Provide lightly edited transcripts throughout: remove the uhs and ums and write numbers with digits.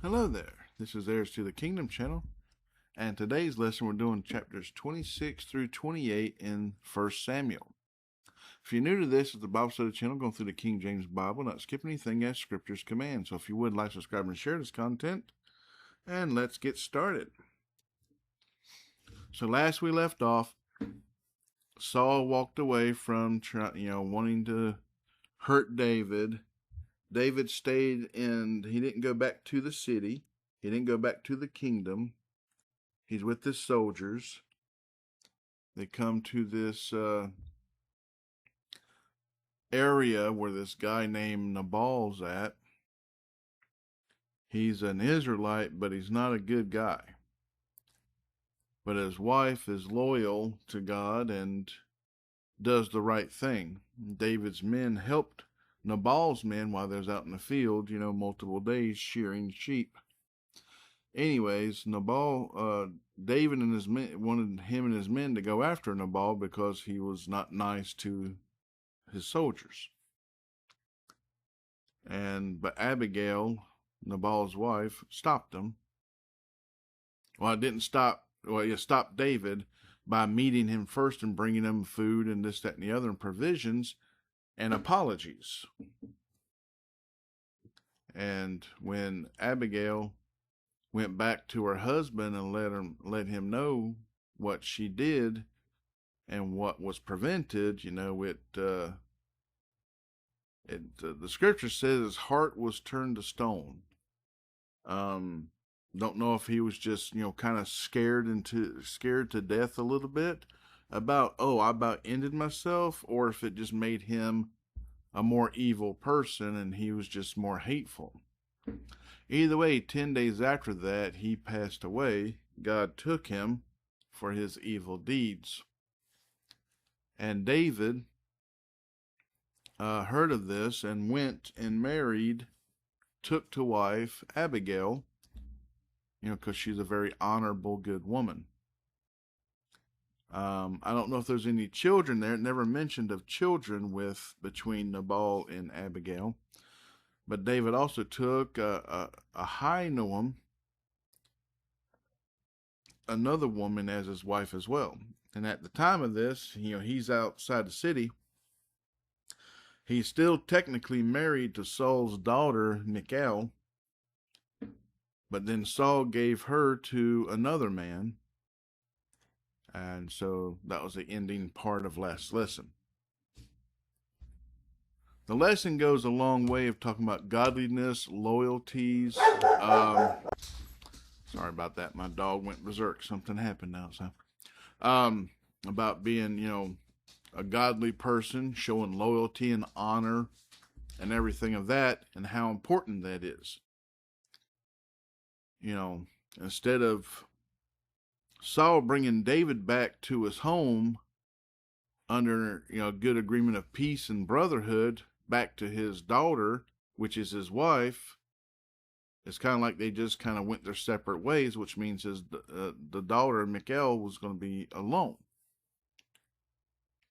Hello there, this is Heirs to the Kingdom channel, and today's lesson we're doing chapters 26 through 28 in 1 Samuel. If you're new to this, it's the Bible study channel going through the King James Bible, not skipping anything as Scriptures command. So if you would, like, subscribe, and share this content, and let's get started. So last we left off, Saul walked away from wanting to hurt David. David stayed and he didn't go back to the city. He didn't go back to the kingdom. He's with his soldiers. They come to this area where this guy named Nabal's at. He's an Israelite, but he's not a good guy. But his wife is loyal to God and does the right thing. David's men helped Nabal's men while they was out in the field, multiple days shearing sheep. Anyways, David and his men wanted him and his men to go after Nabal because he was not nice to his soldiers. But Abigail, Nabal's wife, stopped them. Well, it stopped David by meeting him first and bringing him food and this, that, and the other, and provisions and apologies. And when Abigail went back to her husband and let him know what she did and what was prevented, the scripture says his heart was turned to stone. Don't know if he was just, kind of scared to death a little bit about, I about ended myself, or if it just made him a more evil person and he was just more hateful. Either way, 10 days after that, he passed away. God took him for his evil deeds. And David heard of this and went and took to wife Abigail, because she's a very honorable, good woman. I don't know if there's any children there. It never mentioned of children between Nabal and Abigail. But David also took Ahinoam, another woman, as his wife as well. And at the time of this, he's outside the city. He's still technically married to Saul's daughter, Michal. But then Saul gave her to another man. And so that was the ending part of last lesson. The lesson goes a long way of talking about godliness, loyalties. Sorry about that. My dog went berserk. Something happened now. So, about being, a godly person, showing loyalty and honor and everything of that, and how important that is. Instead of Saul bringing David back to his home under, good agreement of peace and brotherhood, back to his daughter, which is his wife, it's kind of like they just kind of went their separate ways, which means the daughter, Michal, was going to be alone.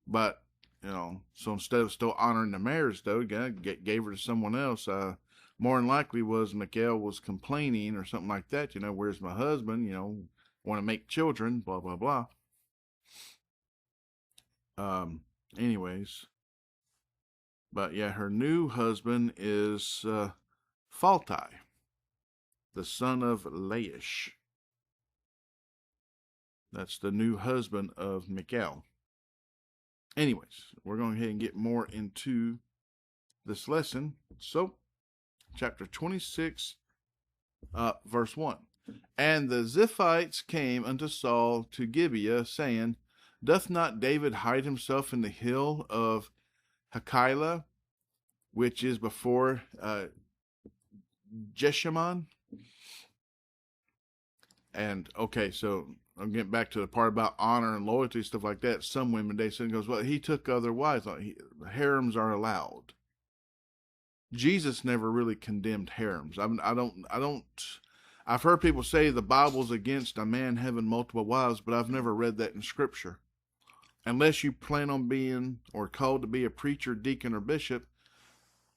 But, so instead of still honoring the marriage, though, gave her to someone else. More than likely was Michal was complaining or something like that, where's my husband, want to make children, blah, blah, blah. Anyways, but yeah, her new husband is Phalti, the son of Laish. That's the new husband of Michal. Anyways, we're going ahead and get more into this lesson. So, chapter 26, verse 1. And the Ziphites came unto Saul to Gibeah, saying, Doth not David hide himself in the hill of Hachilah, which is before Jeshimon? And, okay, so I'm getting back to the part about honor and loyalty, stuff like that. Some women, they said, goes, well, he took other wives. Harems are allowed. Jesus never really condemned harems. I've heard people say the Bible's against a man having multiple wives, but I've never read that in Scripture. Unless you plan on being or called to be a preacher, deacon, or bishop,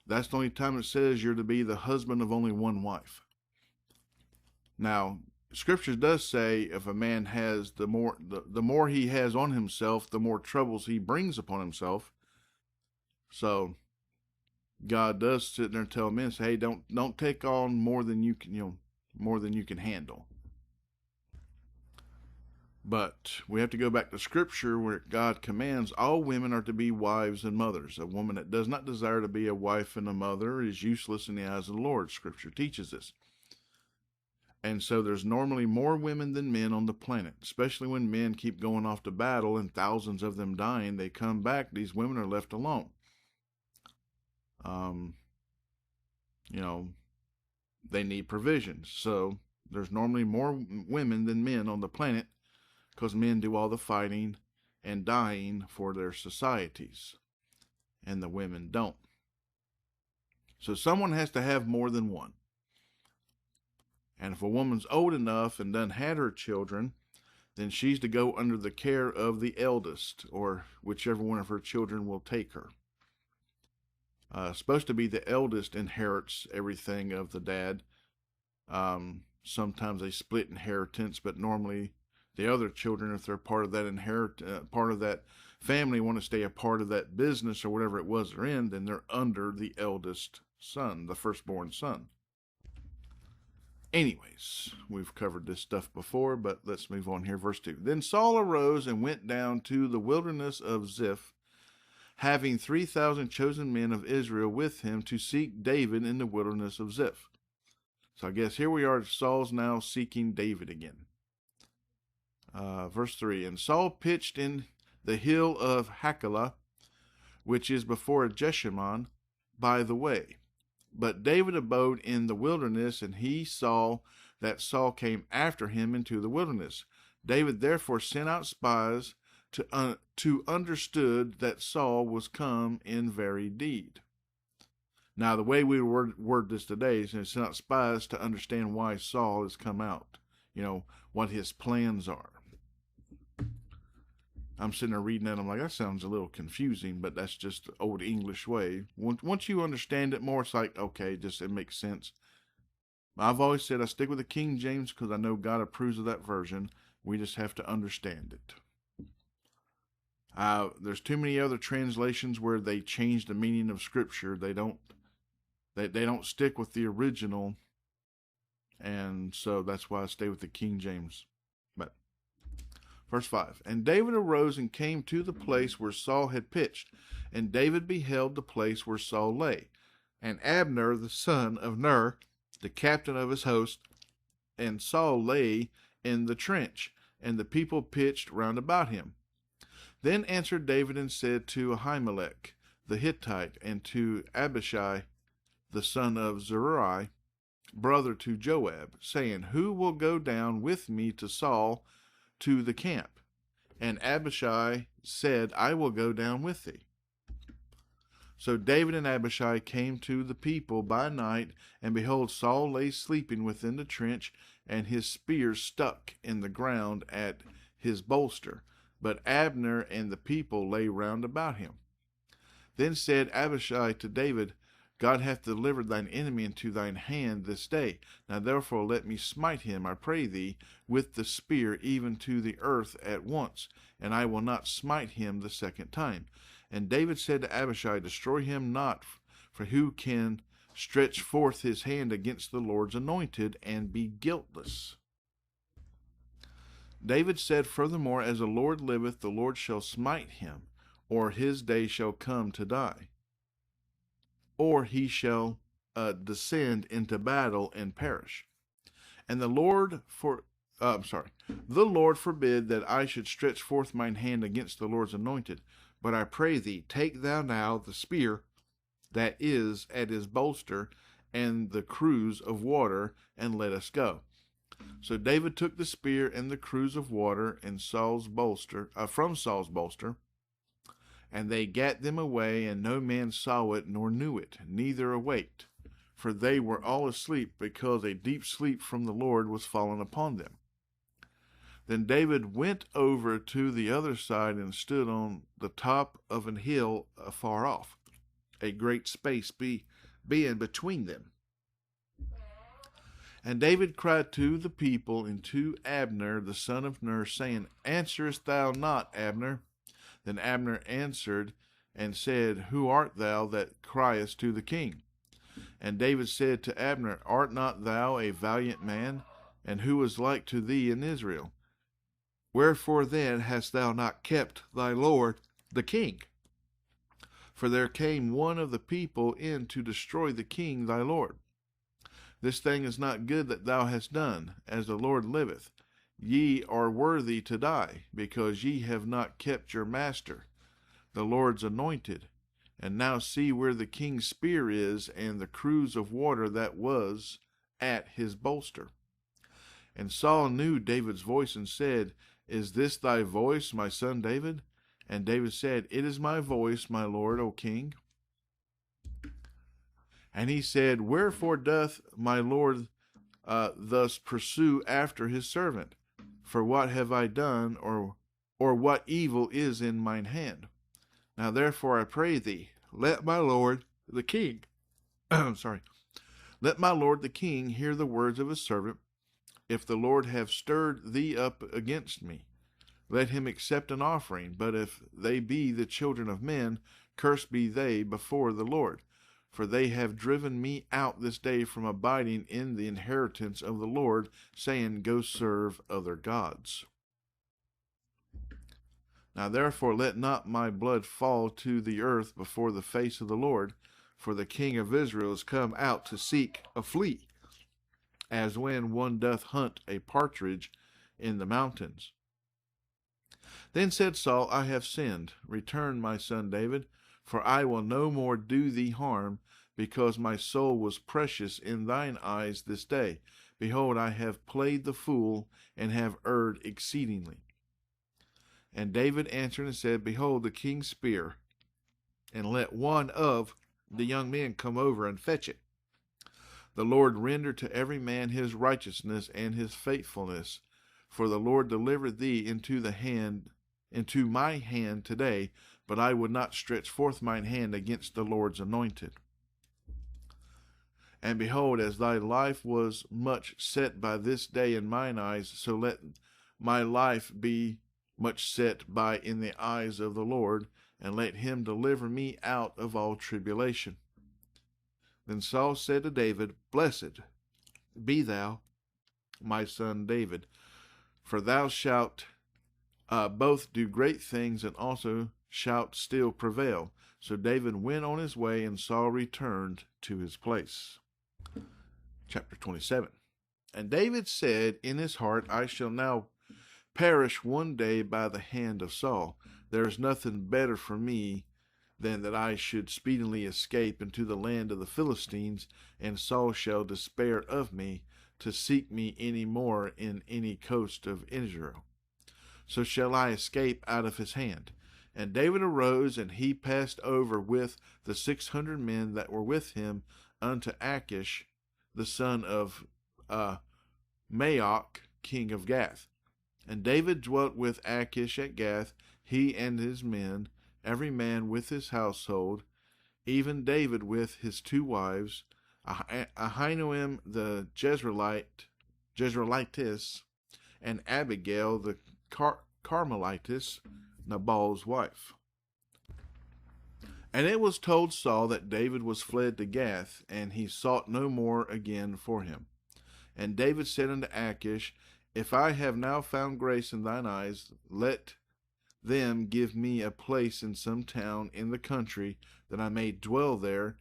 that's the only time it says you're to be the husband of only one wife. Now, Scripture does say if a man has the more he has on himself, the more troubles he brings upon himself. So God does sit there and tell men, say, hey, don't take on more than you can, more than you can handle. But we have to go back to Scripture where God commands all women are to be wives and mothers. A woman that does not desire to be a wife and a mother is useless in the eyes of the Lord. Scripture teaches this. And so there's normally more women than men on the planet, especially when men keep going off to battle and thousands of them dying. They come back, these women are left alone. They need provisions. So there's normally more women than men on the planet because men do all the fighting and dying for their societies, and the women don't. So someone has to have more than one. And if a woman's old enough and done had her children, then she's to go under the care of the eldest, or whichever one of her children will take her. Supposed to be the eldest inherits everything of the dad. Sometimes they split inheritance, but normally the other children, if they're part of that part of that family, want to stay a part of that business or whatever it was they're in, then they're under the eldest son, the firstborn son. Anyways, we've covered this stuff before, but let's move on here. Verse 2. Then Saul arose and went down to the wilderness of Ziph, having 3,000 chosen men of Israel with him to seek David in the wilderness of Ziph. So I guess here we are, Saul's now seeking David again. Verse 3. And Saul pitched in the hill of Hachilah, which is before Jeshimon, by the way. But David abode in the wilderness, and he saw that Saul came after him into the wilderness. David therefore sent out spies to understood that Saul was come in very deed. Now, the way we word this today is to send out spies to understand why Saul has come out, what his plans are. I'm sitting there reading that, I'm like, that sounds a little confusing, but that's just the old English way. Once you understand it more, it's like, okay, it makes sense. I've always said I stick with the King James because I know God approves of that version. We just have to understand it. There's too many other translations where they change the meaning of Scripture. They don't stick with the original, and so that's why I stay with the King James. But verse 5, and David arose and came to the place where Saul had pitched, and David beheld the place where Saul lay. And Abner, the son of Ner, the captain of his host, and Saul lay in the trench, and the people pitched round about him. Then answered David and said to Ahimelech the Hittite, and to Abishai the son of Zeruiah, brother to Joab, saying, who will go down with me to Saul to the camp? And Abishai said, I will go down with thee. So David and Abishai came to the people by night, and behold, Saul lay sleeping within the trench, and his spear stuck in the ground at his bolster. But Abner and the people lay round about him. Then said Abishai to David, God hath delivered thine enemy into thine hand this day. Now therefore let me smite him, I pray thee, with the spear even to the earth at once, and I will not smite him the second time. And David said to Abishai, destroy him not, for who can stretch forth his hand against the Lord's anointed and be guiltless? David said furthermore, as the Lord liveth, the Lord shall smite him, or his day shall come to die, or he shall descend into battle and perish. And the Lord forbid that I should stretch forth mine hand against the Lord's anointed. But I pray thee, take thou now the spear that is at his bolster and the cruse of water, and let us go. So David took the spear and the cruse of water and from Saul's bolster, and they gat them away, and no man saw it nor knew it, neither awaked, for they were all asleep, because a deep sleep from the Lord was fallen upon them. Then David went over to the other side and stood on the top of an hill afar off, a great space being between them. And David cried to the people and to Abner the son of Ner, saying, Answerest thou not, Abner? Then Abner answered and said, Who art thou that criest to the king? And David said to Abner, Art not thou a valiant man? And who is like to thee in Israel? Wherefore then hast thou not kept thy lord the king? For there came one of the people in to destroy the king thy lord. This thing is not good that thou hast done, as the Lord liveth. Ye are worthy to die, because ye have not kept your master, the Lord's anointed. And now see where the king's spear is, and the cruse of water that was at his bolster. And Saul knew David's voice, and said, Is this thy voice, my son David? And David said, It is my voice, my lord, O king. And he said, Wherefore doth my lord thus pursue after his servant? For what have I done, or what evil is in mine hand? Now therefore I pray thee, let my lord the king, let my lord the king hear the words of his servant. If the Lord have stirred thee up against me, let him accept an offering. But if they be the children of men, cursed be they before the Lord. For they have driven me out this day from abiding in the inheritance of the Lord, saying, Go serve other gods. Now therefore let not my blood fall to the earth before the face of the Lord, for the king of Israel is come out to seek a flea, as when one doth hunt a partridge in the mountains. Then said Saul, I have sinned. Return, my son David, for I will no more do thee harm, because my soul was precious in thine eyes this day. Behold, I have played the fool, and have erred exceedingly. And David answered and said, Behold the king's spear, and let one of the young men come over and fetch it. The Lord render to every man his righteousness and his faithfulness, for the Lord delivered thee into my hand today, but I would not stretch forth mine hand against the Lord's anointed. And behold, as thy life was much set by this day in mine eyes, so let my life be much set by in the eyes of the Lord, and let him deliver me out of all tribulation. Then Saul said to David, Blessed be thou, my son David, for thou shalt both do great things, and also shalt still prevail. So David went on his way, and Saul returned to his place. Chapter 27. And David said in his heart, I shall now perish one day by the hand of Saul. There is nothing better for me than that I should speedily escape into the land of the Philistines, and Saul shall despair of me, to seek me any more in any coast of Israel. So shall I escape out of his hand. And David arose, and he passed over with the 600 men that were with him unto Achish, the son of Maoch, king of Gath. And David dwelt with Achish at Gath, he and his men, every man with his household, even David with his 2 wives, Ahinoam the Jezreelitess, and Abigail the Carmelitess, Nabal's wife. And it was told Saul that David was fled to Gath, and he sought no more again for him. And David said unto Achish, If I have now found grace in thine eyes, let them give me a place in some town in the country, that I may dwell there.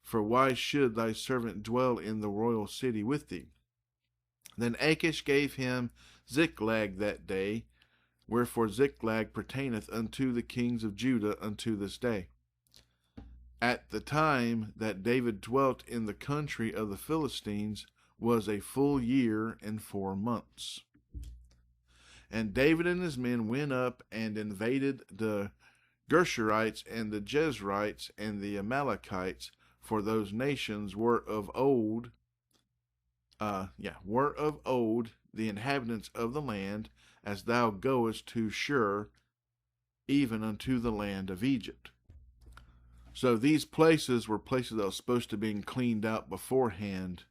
For why should thy servant dwell in the royal city with thee? Then Achish gave him Ziklag that day, wherefore Ziklag pertaineth unto the kings of Judah unto this day. At the time that David dwelt in the country of the Philistines was a full year and 4 months. And David and his men went up and invaded the Gershurites and the Jezrites and the Amalekites, for those nations were of old the inhabitants of the land, as thou goest to Shur, even unto the land of Egypt. So these places were places that were supposed to be cleaned out beforehand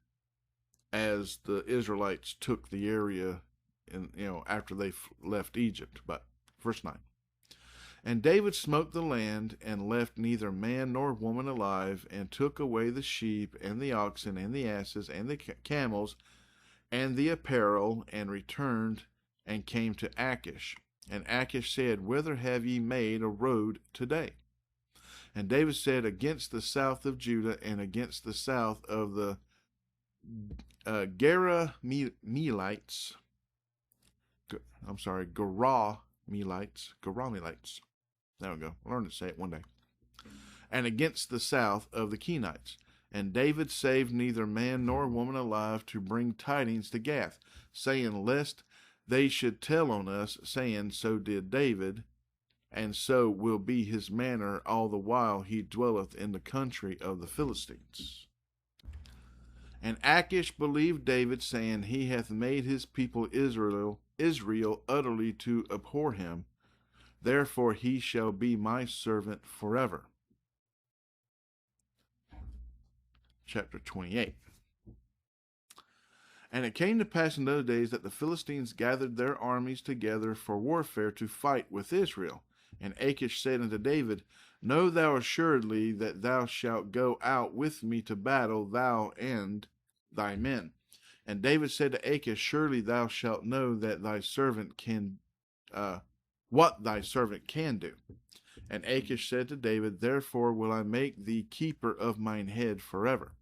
as the Israelites took the area after they left Egypt. But verse 9. And David smote the land, and left neither man nor woman alive, and took away the sheep, and the oxen, and the asses, and the camels, and the apparel, and returned, and came to Achish. And Achish said, Whither have ye made a road today? And David said, Against the south of Judah, and against the south of the Garamites. Garamites. There we go. I'll learn to say it one day. And against the south of the Kenites. And David saved neither man nor woman alive to bring tidings to Gath, saying, Lest they should tell on us, saying, So did David, and so will be his manner all the while he dwelleth in the country of the Philistines. And Achish believed David, saying, He hath made his people Israel utterly to abhor him. Therefore he shall be my servant forever. Chapter 28. And it came to pass in those days that the Philistines gathered their armies together for warfare to fight with Israel. And Achish said unto David, Know thou assuredly that thou shalt go out with me to battle, thou and thy men. And David said to Achish, Surely thou shalt know that thy servant can, what thy servant can do. And Achish said to David, Therefore will I make thee keeper of mine head forever.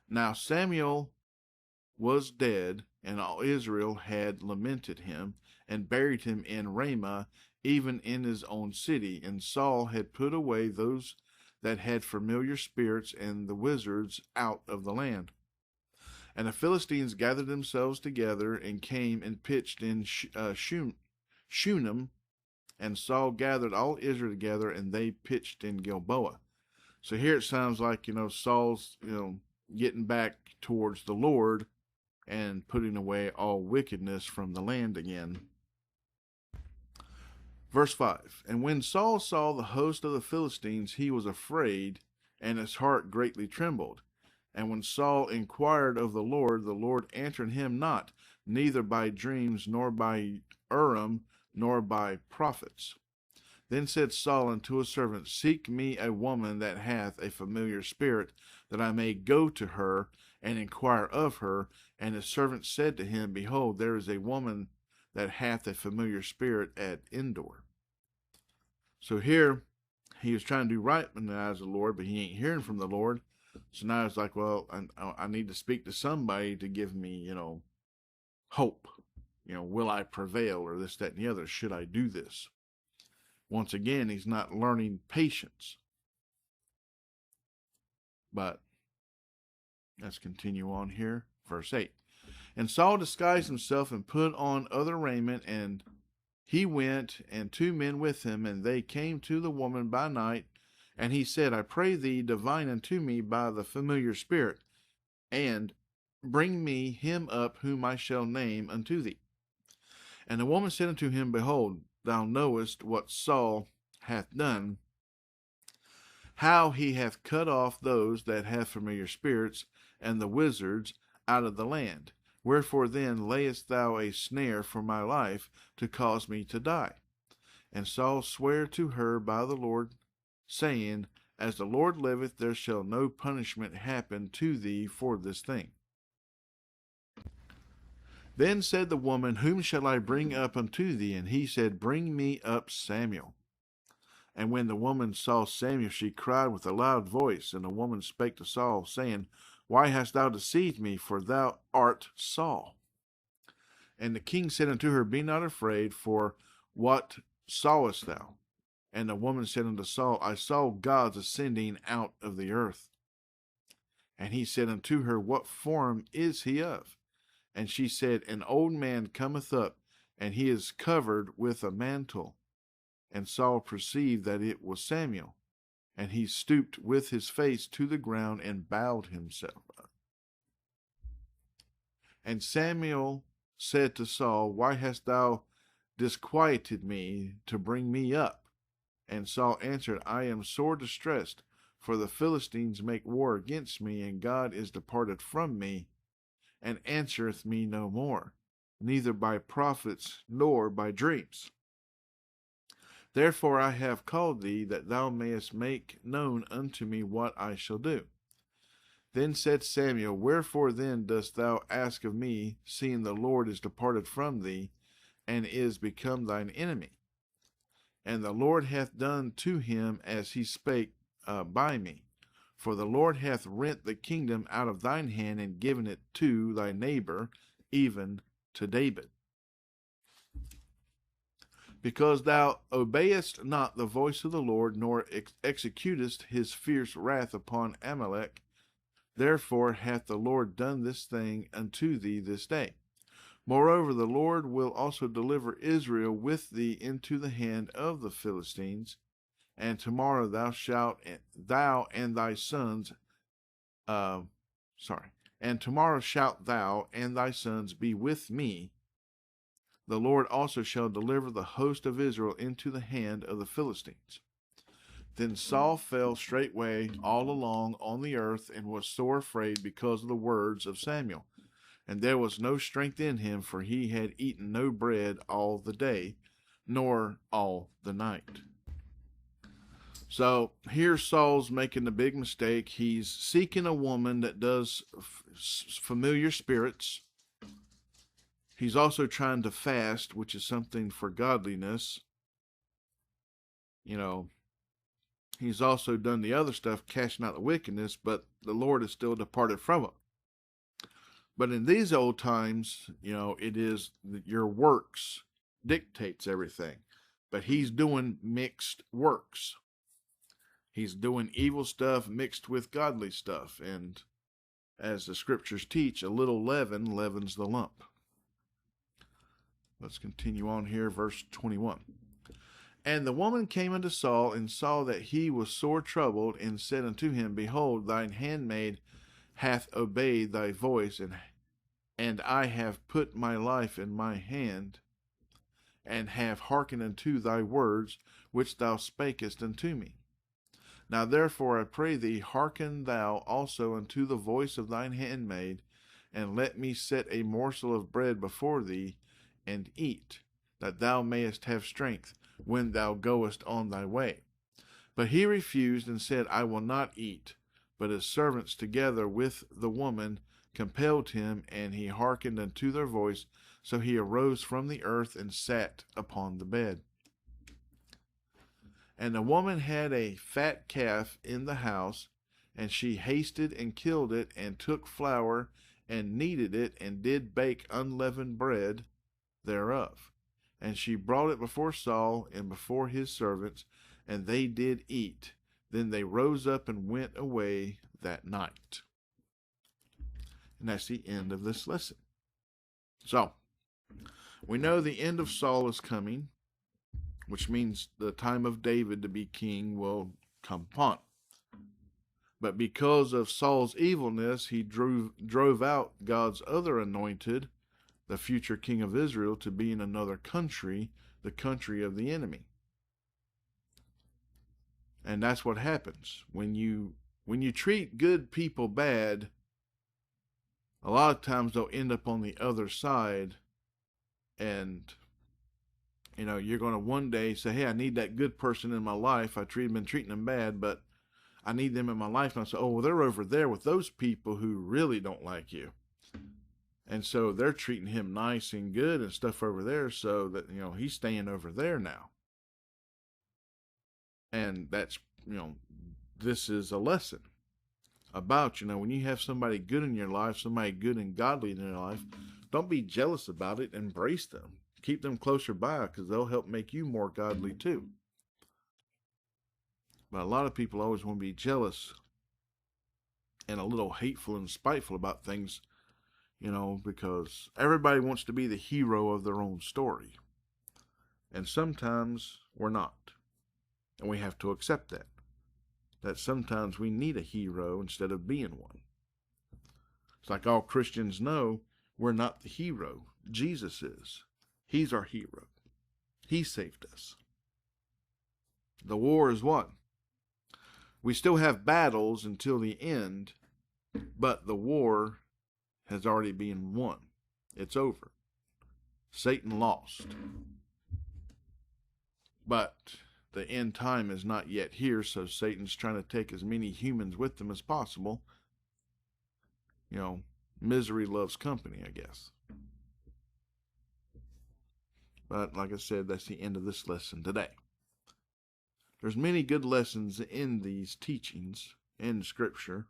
Now Samuel was dead, and all Israel had lamented him, and buried him in Ramah, even in his own city. And Saul had put away those that had familiar spirits and the wizards out of the land. And the Philistines gathered themselves together, and came and pitched in Shunem. And Saul gathered all Israel together, and they pitched in Gilboa. So here it sounds like, Saul's, getting back towards the Lord and putting away all wickedness from the land again. Verse 5. And when Saul saw the host of the Philistines, he was afraid, and his heart greatly trembled. And when Saul inquired of the Lord answered him not, neither by dreams, nor by Urim, nor by prophets. Then said Saul unto his servant, Seek me a woman that hath a familiar spirit, that I may go to her and inquire of her. And his servant said to him, Behold, there is a woman that hath a familiar spirit at Endor. So here, he was trying to do right in the eyes of the Lord, but he ain't hearing from the Lord. So now it's like, well, I need to speak to somebody to give me, hope. Will I prevail, or this, that, and the other? Should I do this? Once again, he's not learning patience. But let's continue on here. Verse 8. And Saul disguised himself and put on other raiment, and he went, and 2 men with him, and they came to the woman by night. And he said, I pray thee, divine unto me by the familiar spirit, and bring me him up whom I shall name unto thee. And the woman said unto him, Behold, thou knowest what Saul hath done, how he hath cut off those that have familiar spirits, and the wizards out of the land. Wherefore then layest thou a snare for my life, to cause me to die? And Saul sware to her by the Lord, saying, As the Lord liveth, there shall no punishment happen to thee for this thing. Then said the woman, Whom shall I bring up unto thee? And he said, Bring me up Samuel. And when the woman saw Samuel, she cried with a loud voice. And the woman spake to Saul, saying, Why hast thou deceived me? For thou art Saul. And the king said unto her, Be not afraid, for what sawest thou? And the woman said unto Saul, I saw gods ascending out of the earth. And he said unto her, What form is he of? And she said, An old man cometh up, and he is covered with a mantle. And Saul perceived that it was Samuel, and he stooped with his face to the ground and bowed himself. And Samuel said to Saul, Why hast thou disquieted me to bring me up? And Saul answered, I am sore distressed, for the Philistines make war against me, and God is departed from me. and answereth me no more, neither by prophets nor by dreams. Therefore I have called thee, that thou mayest make known unto me what I shall do. Then said Samuel, Wherefore then dost thou ask of me, seeing the Lord is departed from thee, and is become thine enemy? And the Lord hath done to him as he spake by me. For the Lord hath rent the kingdom out of thine hand, and given it to thy neighbor, even to David. Because thou obeyest not the voice of the Lord, nor executest his fierce wrath upon Amalek, therefore hath the Lord done this thing unto thee this day. Moreover, the Lord will also deliver Israel with thee into the hand of the Philistines, and tomorrow thou and thy sons, and tomorrow shalt thou and thy sons be with me. The Lord also shall deliver the host of Israel into the hand of the Philistines. Then Saul fell straightway all along on the earth, and was sore afraid because of the words of Samuel. And there was no strength in him, for he had eaten no bread all the day, nor all the night. So here Saul's making a big mistake. He's seeking a woman that does familiar spirits. He's also trying to fast, which is something for godliness. He's also done the other stuff, casting out the wickedness, but the Lord is still departed from him. But in these old times, it is your works dictates everything. But he's doing mixed works. He's doing evil stuff mixed with godly stuff. And as the scriptures teach, a little leaven leavens the lump. Let's continue on here, verse 21. And the woman came unto Saul, and saw that he was sore troubled, and said unto him, Behold, thine handmaid hath obeyed thy voice, and I have put my life in my hand, and have hearkened unto thy words, which thou spakest unto me. Now therefore I pray thee, hearken thou also unto the voice of thine handmaid, and let me set a morsel of bread before thee, and eat, that thou mayest have strength when thou goest on thy way. But he refused, and said, I will not eat. But his servants together with the woman compelled him, and he hearkened unto their voice. So he arose from the earth, and sat upon the bed. And the woman had a fat calf in the house, and she hasted and killed it, and took flour, and kneaded it, and did bake unleavened bread thereof. And she brought it before Saul and before his servants, and they did eat. Then they rose up and went away that night. And that's the end of this lesson. So, we know the end of Saul is coming, which means the time of David to be king will come upon. But because of Saul's evilness, he drove out God's other anointed, the future king of Israel, to be in another country, the country of the enemy. And that's what happens. When you treat good people bad, a lot of times they'll end up on the other side, and you're going to one day say, hey, I need that good person in my life. I've been treating them bad, but I need them in my life. And I say, oh, well, they're over there with those people who really don't like you. And so they're treating him nice and good and stuff over there, so that, he's staying over there now. And that's, this is a lesson about, when you have somebody good in your life, somebody good and godly in your life, don't be jealous about it. Embrace them. Keep them closer by, because they'll help make you more godly too. But a lot of people always want to be jealous and a little hateful and spiteful about things, because everybody wants to be the hero of their own story. And sometimes we're not. And we have to accept that. That sometimes we need a hero instead of being one. It's like all Christians know, we're not the hero. Jesus is. He's our hero. He saved us. The war is won. We still have battles until the end, but the war has already been won. It's over. Satan lost. But the end time is not yet here, so Satan's trying to take as many humans with him as possible. Misery loves company, I guess. But like I said, that's the end of this lesson today. There's many good lessons in these teachings in Scripture.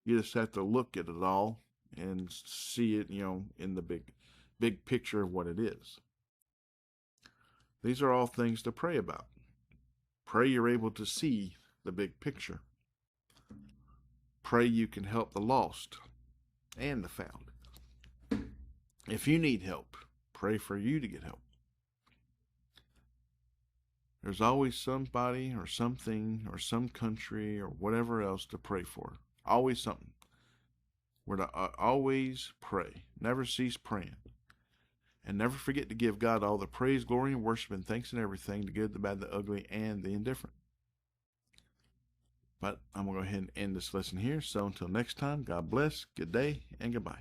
You just have to look at it all and see it, in the big picture of what it is. These are all things to pray about. Pray you're able to see the big picture. Pray you can help the lost and the found. If you need help, pray for you to get help. There's always somebody or something or some country or whatever else to pray for. Always something. We're to always pray. Never cease praying. And never forget to give God all the praise, glory, and worship and thanks and everything, the good, the bad, the ugly, and the indifferent. But I'm going to go ahead and end this lesson here. So until next time, God bless, good day, and goodbye.